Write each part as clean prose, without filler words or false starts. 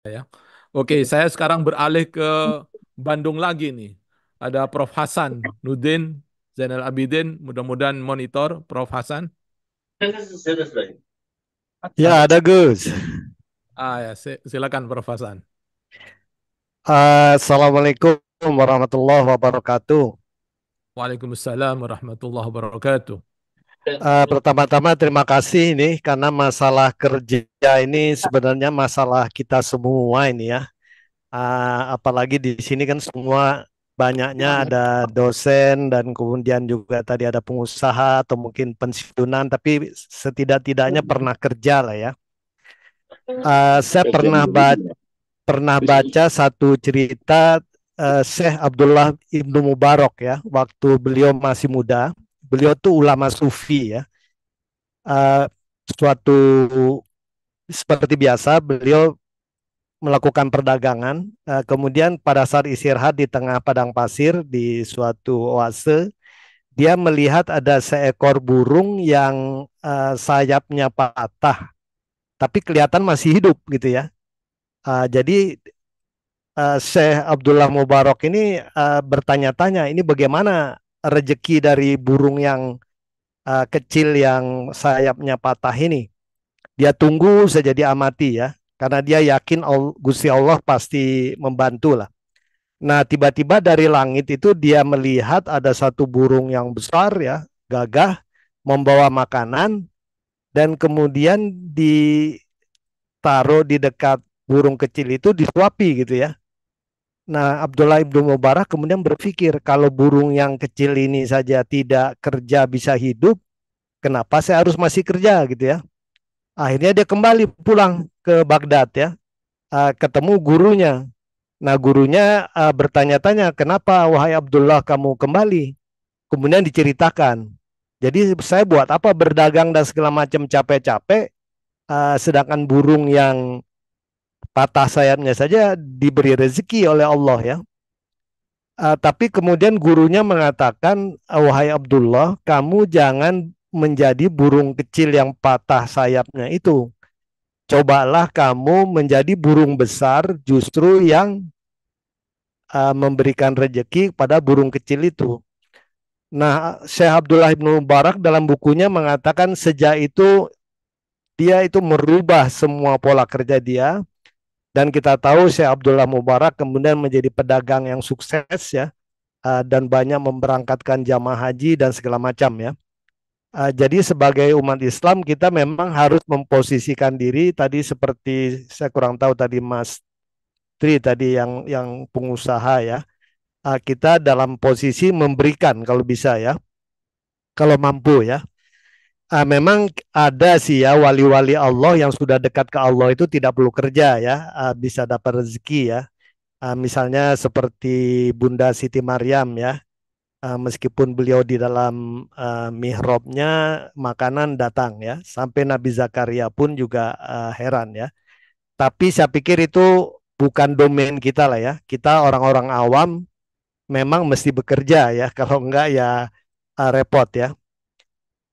Ya. Oke, saya sekarang beralih ke Bandung lagi nih. Ada Prof. Hasan Nudin Zainal Abidin. Mudah-mudahan monitor Prof. Hasan. Ya, ada Gus. Ya, silakan Prof. Hasan. Assalamualaikum warahmatullahi wabarakatuh. Waalaikumsalam warahmatullahi wabarakatuh. Pertama-tama terima kasih ini karena masalah kerja ini sebenarnya masalah kita semua ini ya. Apalagi di sini kan semua banyaknya ada dosen dan kemudian juga tadi ada pengusaha atau mungkin pensiunan, tapi setidak-tidaknya pernah kerja lah ya. Saya pernah baca satu cerita Syekh Abdullah Ibnu Mubarak ya, waktu beliau masih muda. Beliau tuh ulama sufi ya. Eh, Suatu seperti biasa beliau melakukan perdagangan. Kemudian pada saat istirahat di tengah padang pasir di suatu oase, dia melihat ada seekor burung yang sayapnya patah, tapi kelihatan masih hidup gitu ya. Jadi Syekh Abdullah Mubarak ini bertanya-tanya, ini bagaimana rezeki dari burung yang kecil yang sayapnya patah ini. Dia tunggu saja, dia amati ya, karena dia yakin Gusti Allah pasti membantu lah. Nah, tiba-tiba dari langit itu dia melihat ada satu burung yang besar ya, gagah, membawa makanan, dan kemudian ditaruh di dekat burung kecil itu, disuapi gitu ya. Nah, Abdullah ibnu Mubarak kemudian berpikir, kalau burung yang kecil ini saja tidak kerja bisa hidup, kenapa saya harus masih kerja gitu ya. Akhirnya dia kembali pulang ke Baghdad ya, ketemu gurunya. Nah, gurunya bertanya-tanya, kenapa wahai Abdullah kamu kembali? Kemudian diceritakan. Jadi saya buat apa berdagang dan segala macam capek-capek, sedangkan burung yang patah sayapnya saja diberi rezeki oleh Allah ya. Tapi kemudian gurunya mengatakan, wahai Abdullah, kamu jangan menjadi burung kecil yang patah sayapnya itu. Cobalah kamu menjadi burung besar justru yang memberikan rezeki pada burung kecil itu. Nah, Syekh Abdullah Ibnu Mubarak dalam bukunya mengatakan sejak itu dia itu merubah semua pola kerja dia, dan kita tahu Syekh Abdullah Mubarak kemudian menjadi pedagang yang sukses ya, dan banyak memberangkatkan jamaah haji dan segala macam ya. Jadi sebagai umat Islam kita memang harus memposisikan diri tadi seperti saya kurang tahu tadi Mas Tri tadi yang pengusaha ya. Kita dalam posisi memberikan kalau bisa ya, kalau mampu ya. Memang ada sih ya wali-wali Allah yang sudah dekat ke Allah itu tidak perlu kerja ya, bisa dapat rezeki ya. Misalnya seperti Bunda Siti Maryam ya. Meskipun beliau di dalam mihrabnya makanan datang ya, sampai Nabi Zakaria pun juga heran ya. Tapi saya pikir itu bukan domain kita lah ya. Kita orang-orang awam memang mesti bekerja ya, kalau enggak ya repot ya.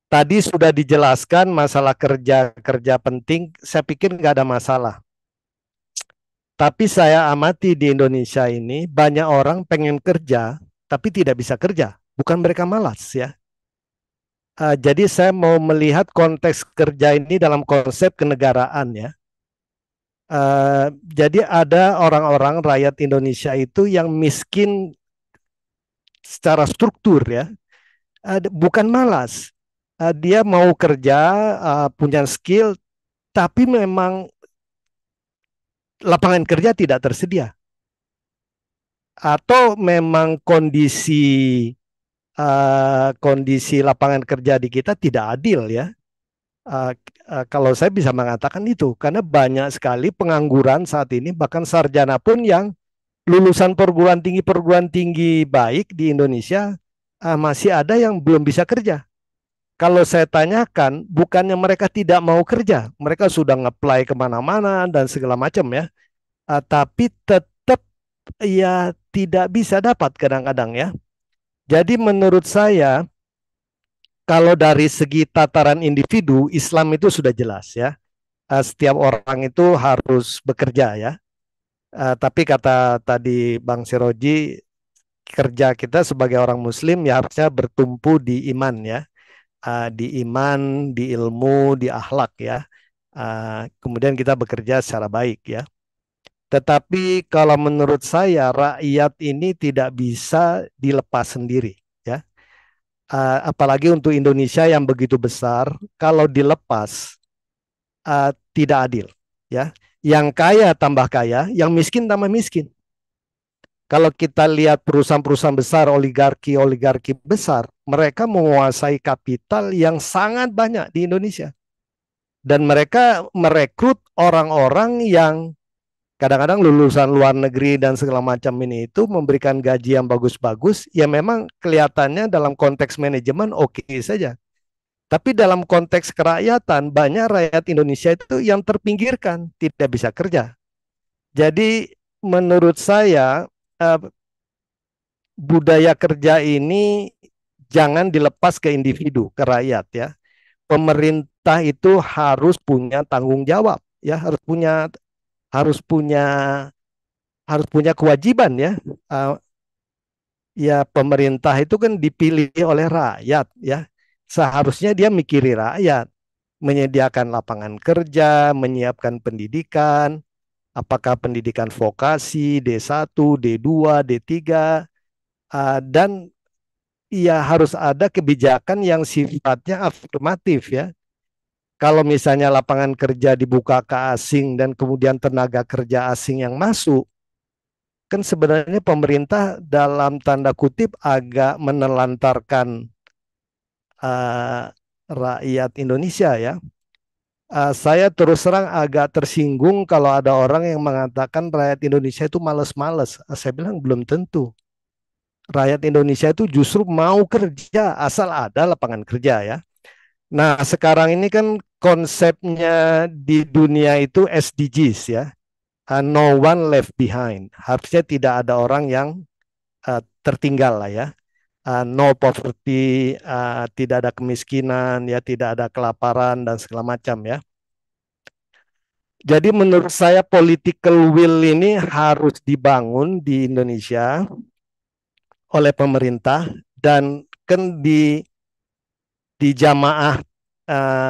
Tadi sudah dijelaskan masalah kerja-kerja penting, saya pikir nggak ada masalah. Tapi saya amati di Indonesia ini banyak orang pengen kerja tapi tidak bisa kerja. Bukan mereka malas ya. Jadi saya mau melihat konteks kerja ini dalam konsep kenegaraan ya. Jadi ada orang-orang rakyat Indonesia itu yang miskin secara struktur ya. Bukan malas. Dia mau kerja, punya skill, tapi memang lapangan kerja tidak tersedia. Atau memang kondisi lapangan kerja di kita tidak adil ya. Uh, Kalau saya bisa mengatakan itu, karena banyak sekali pengangguran saat ini, bahkan sarjana pun yang lulusan perguruan tinggi baik di Indonesia, masih ada yang belum bisa kerja. Kalau saya tanyakan, bukannya mereka tidak mau kerja, mereka sudah ngeplay kemana-mana dan segala macam ya, tapi tetap ya tidak bisa dapat kadang-kadang ya. Jadi menurut saya, kalau dari segi tataran individu, Islam itu sudah jelas ya. Setiap orang itu harus bekerja ya. Tapi kata tadi Bang Siroji, kerja kita sebagai orang Muslim ya harusnya bertumpu di iman ya, di iman, di ilmu, di akhlak ya. Kemudian kita bekerja secara baik ya. Tetapi kalau menurut saya rakyat ini tidak bisa dilepas sendiri ya. Apalagi untuk Indonesia yang begitu besar, kalau dilepas tidak adil ya. Yang kaya tambah kaya, yang miskin tambah miskin. Kalau kita lihat perusahaan-perusahaan besar, oligarki besar, mereka menguasai kapital yang sangat banyak di Indonesia. Dan mereka merekrut orang-orang yang kadang-kadang lulusan luar negeri dan segala macam ini itu memberikan gaji yang bagus-bagus, ya memang kelihatannya dalam konteks manajemen oke saja. Tapi dalam konteks kerakyatan, banyak rakyat Indonesia itu yang terpinggirkan, tidak bisa kerja. Jadi menurut saya budaya kerja ini jangan dilepas ke individu, ke rakyat ya. Pemerintah itu harus punya tanggung jawab ya, harus punya harus punya kewajiban ya. Ya pemerintah itu kan dipilih oleh rakyat ya. Seharusnya dia mikiri rakyat, menyediakan lapangan kerja, menyiapkan pendidikan, apakah pendidikan vokasi, D1, D2, D3, dan ya harus ada kebijakan yang sifatnya afirmatif ya. Kalau misalnya lapangan kerja dibuka ke asing dan kemudian tenaga kerja asing yang masuk, kan sebenarnya pemerintah dalam tanda kutip agak menelantarkan uh, rakyat Indonesia ya. Saya terus terang agak tersinggung kalau ada orang yang mengatakan rakyat Indonesia itu males-males. Saya bilang belum tentu. Rakyat Indonesia itu justru mau kerja asal ada lapangan kerja ya. Nah, sekarang ini kan konsepnya di dunia itu SDGs ya. No one left behind. Harusnya tidak ada orang yang tertinggal lah ya. No poverty, tidak ada kemiskinan, ya tidak ada kelaparan dan segala macam ya. Jadi menurut saya political will ini harus dibangun di Indonesia oleh pemerintah dan kan di jamaah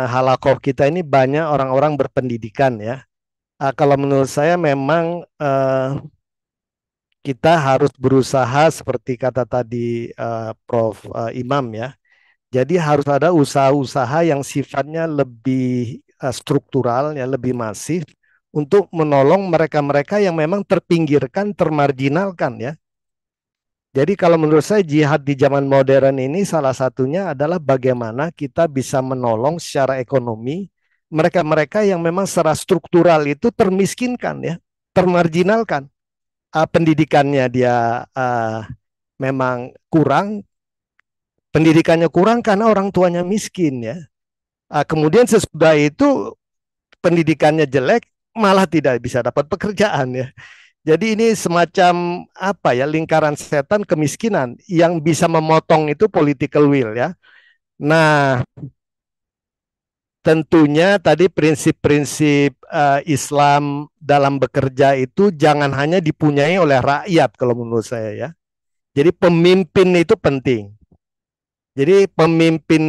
halakoh kita ini banyak orang-orang berpendidikan ya. Kalau menurut saya memang kita harus berusaha seperti kata tadi Prof. Imam ya. Jadi harus ada usaha-usaha yang sifatnya lebih struktural ya, lebih masif untuk menolong mereka-mereka yang memang terpinggirkan, termarginalkan ya. Jadi kalau menurut saya jihad di zaman modern ini salah satunya adalah bagaimana kita bisa menolong secara ekonomi mereka-mereka yang memang secara struktural itu termiskinkan ya, termarginalkan. Pendidikannya dia memang kurang, pendidikannya kurang karena orang tuanya miskin ya. Kemudian sesudah itu pendidikannya jelek, malah tidak bisa dapat pekerjaan ya. Jadi ini semacam apa ya, lingkaran setan kemiskinan yang bisa memotong itu political will ya. Nah, tentunya tadi prinsip-prinsip Islam dalam bekerja itu jangan hanya dipunyai oleh rakyat kalau menurut saya ya. Jadi pemimpin itu penting. Jadi pemimpin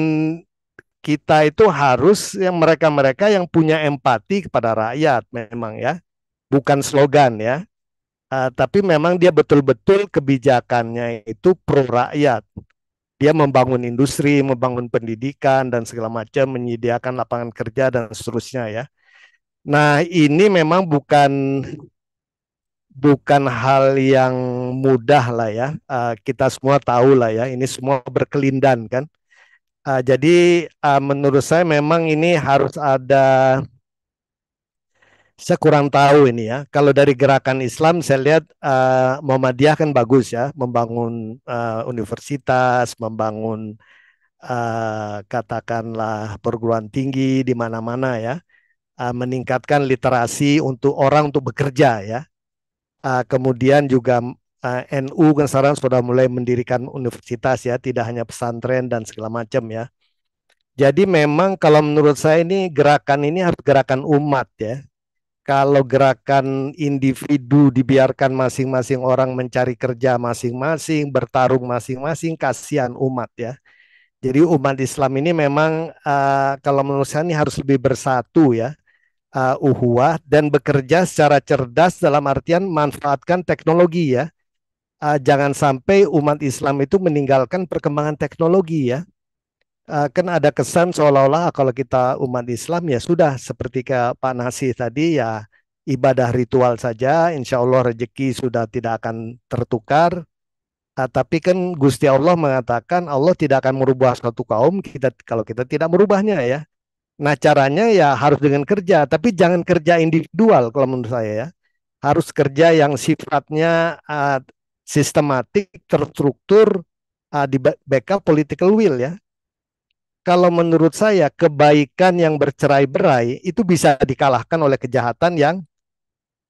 kita itu harus yang mereka-mereka yang punya empati kepada rakyat memang ya. Bukan slogan ya. Tapi memang dia betul-betul kebijakannya itu pro rakyat. Dia membangun industri, membangun pendidikan dan segala macam, menyediakan lapangan kerja dan seterusnya ya. Nah, ini memang bukan hal yang mudah lah ya. Kita semua tahu lah ya, ini semua berkelindan kan. Jadi menurut saya memang ini harus ada, saya kurang tahu ini ya. Kalau dari gerakan Islam saya lihat Muhammadiyah kan bagus ya, membangun universitas, membangun katakanlah perguruan tinggi di mana-mana ya, meningkatkan literasi untuk orang untuk bekerja ya. Kemudian juga NU kan sekarang sudah mulai mendirikan universitas ya, tidak hanya pesantren dan segala macam ya. Jadi memang kalau menurut saya ini gerakan ini harus gerakan umat ya. Kalau gerakan individu dibiarkan masing-masing orang mencari kerja masing-masing, bertarung masing-masing, kasihan umat ya. Jadi umat Islam ini memang kalau menurut saya ini harus lebih bersatu ya, uhuwah dan bekerja secara cerdas dalam artian manfaatkan teknologi ya. Jangan sampai umat Islam itu meninggalkan perkembangan teknologi ya. Kan ada kesan seolah-olah kalau kita umat Islam ya sudah seperti ke Pak Nasih tadi ya ibadah ritual saja, insya Allah rezeki sudah tidak akan tertukar. Tapi kan Gusti Allah mengatakan Allah tidak akan merubah suatu kaum kita kalau kita tidak merubahnya ya. Nah caranya ya harus dengan kerja, tapi jangan kerja individual kalau menurut saya ya. Harus kerja yang sifatnya sistematik, terstruktur, di backup political will ya. Kalau menurut saya kebaikan yang bercerai-berai itu bisa dikalahkan oleh kejahatan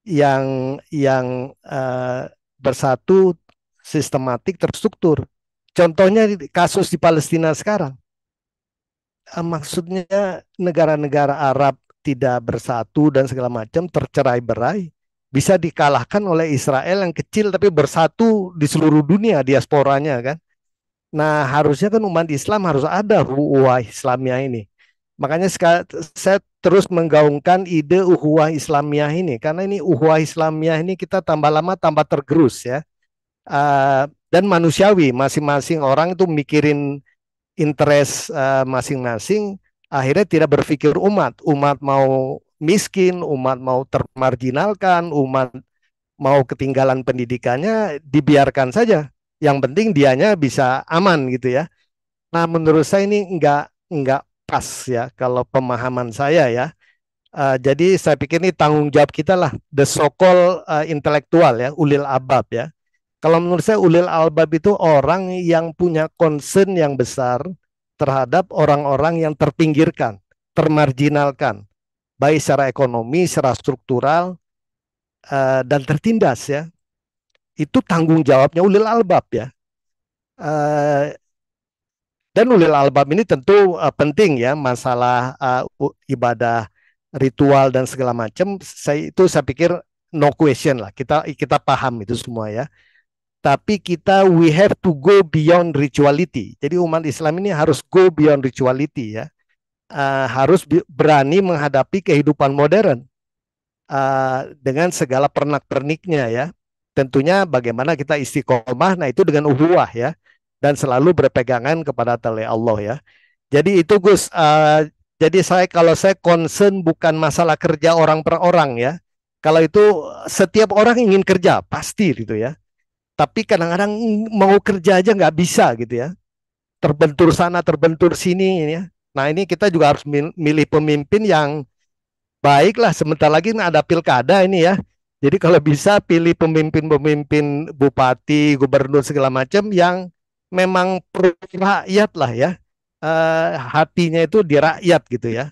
yang bersatu, sistematik, terstruktur. Contohnya kasus di Palestina sekarang. Maksudnya negara-negara Arab tidak bersatu dan segala macam tercerai-berai bisa dikalahkan oleh Israel yang kecil tapi bersatu di seluruh dunia diasporanya kan. Nah, harusnya kan umat Islam harus ada ukhuwah Islamiyah ini. Makanya saya terus menggaungkan ide ukhuwah Islamiyah ini karena ini ukhuwah Islamiyah ini kita tambah lama tambah tergerus ya. Dan manusiawi, masing-masing orang itu mikirin interest masing-masing, akhirnya tidak berpikir umat mau miskin, umat mau termarginalkan, umat mau ketinggalan pendidikannya, dibiarkan saja. Yang penting dianya bisa aman gitu ya. Nah, menurut saya ini enggak pas ya kalau pemahaman saya ya. Jadi saya pikir ini tanggung jawab kita lah, the so-called intelektual ya, ulil albab ya. Kalau menurut saya ulil albab itu orang yang punya concern yang besar terhadap orang-orang yang terpinggirkan, termarginalkan, baik secara ekonomi, secara struktural, dan tertindas ya. Itu tanggung jawabnya ulil albab ya. Eh, Dan ulil albab ini tentu penting ya masalah ibadah ritual dan segala macam. Saya pikir no question lah. Kita paham itu semua ya. Tapi kita we have to go beyond rituality. Jadi umat Islam ini harus go beyond rituality ya. Harus berani menghadapi kehidupan modern dengan segala pernak-perniknya ya. Tentunya bagaimana kita istiqomah, nah itu dengan uhuwah ya. Dan selalu berpegangan kepada tali Allah ya. Jadi itu Gus, jadi kalau saya concern bukan masalah kerja orang per orang ya. Kalau itu setiap orang ingin kerja pasti gitu ya. Tapi kadang-kadang mau kerja aja nggak bisa gitu ya. Terbentur sana, terbentur sini ya. Nah ini kita juga harus milih pemimpin yang baik lah. Sebentar lagi ada pilkada ini ya. Jadi kalau bisa pilih pemimpin-pemimpin bupati, gubernur segala macam yang memang pro rakyat lah ya. Hatinya itu di rakyat gitu ya.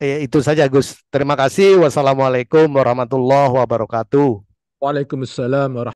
Itu saja Gus. Terima kasih. Wassalamualaikum warahmatullahi wabarakatuh. Waalaikumsalam warahmatullahi